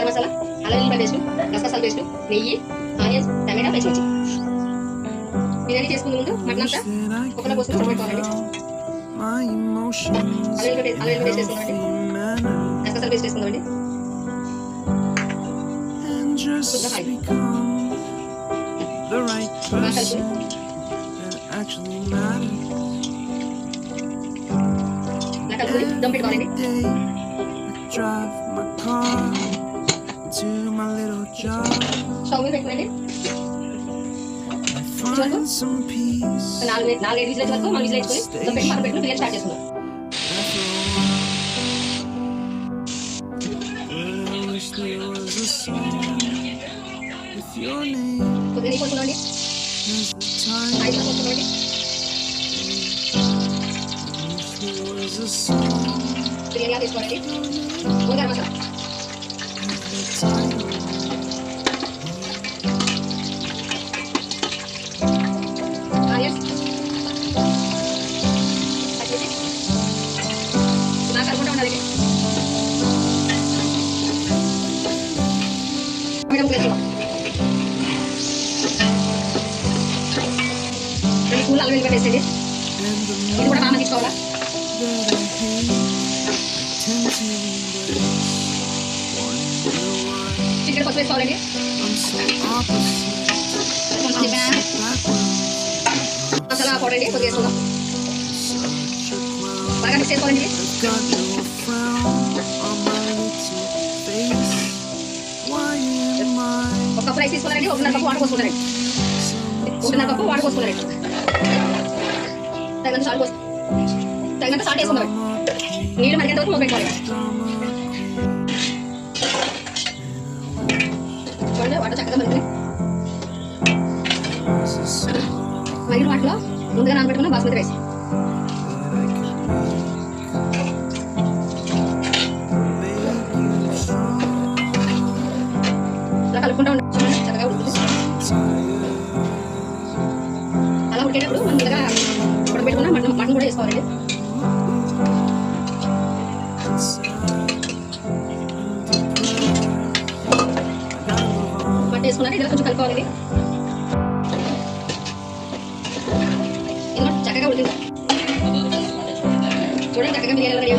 మసాలా, అల్లం వెల్లుల్లి పేస్ట్, గసగసాల పేస్ట్, నెయ్యి, ఆనియన్స్, టమాటా, పచ్చిమిర్చి. బిర్యానీ చేసుకునే ముందు మటన్ అంతా కుక్కలో పోసుకొని ఉడకబెట్టుకోవాలండి. అల్లం వెల్లుల్లి పేస్ట్ వేసుకుందామండి. గసగసాల పేస్ట్ వేసుకుందామండి. కలుపుకొని దమ్ పెట్టుకోవాలండి. స్టవ్ మీద పెట్టుకోండి. నాలుగైదు విజిల్ వరకు మనం విజిల్ వేసుకొని దమ్ పెట్టి పక్కన పెట్టుకుని బిర్యానీ స్టార్ట్ చేసుకుందాం. కొద్దిగా నెయ్యి పోసుకోండి. ఐదు పోసుకోండి. బిర్యానీ ఆకు వేసుకోండి. గరం మసాలా, ఆనియన్స్, పచ్చిమిర్చి బాగా కలుపుకుంటూ ఉండాలి. రెండు స్పూన్లు అల్లం వెల్లుల్లి వేసేది. ఇది కూడా బాగా తీసుకోవాలా. చికెన్ పసుపు వేసుకోవాలండి. మసాలా పౌడర్ అండి కొద్దిగా వేసుకుందాం. బాగా మిక్స్ చేసుకోవాలండి. ఒక కప్పు రైస్ తీసుకోవాలండి. ఒకటిన్నర కప్పు వాటర్ పోసుకోవాలండి. ఒకటిన్నర కప్పు వాటర్ పోసుకోవాలండి. తగినంత సాల్ట్ వేసుకుందాం. నీళ్ళు మరిగేంత వరకు పెట్టుకోవాలి. చూడండి వాటర్ చక్కగా మరుగుతుంది. మరిగిన వాటిలో ముందుగా నానబెట్టుకున్న బాస్మతి రైస్ ఇలా కలుపుకుంటూ ఉండాలి. చూడండి చక్కగా ఉడుకుతుంది. అలా ఉడికేటప్పుడు మనం ముందుగా ఉడకబెట్టుకున్న మటన్ కూడా వేసుకోవాలండి. మటన్ వేసుకున్నాక ఇలా కొంచెం కలుపుకోవాలండి. చక్కగా ఉడికింది. చూడండి చక్కగా బిర్యానీ రెడీ.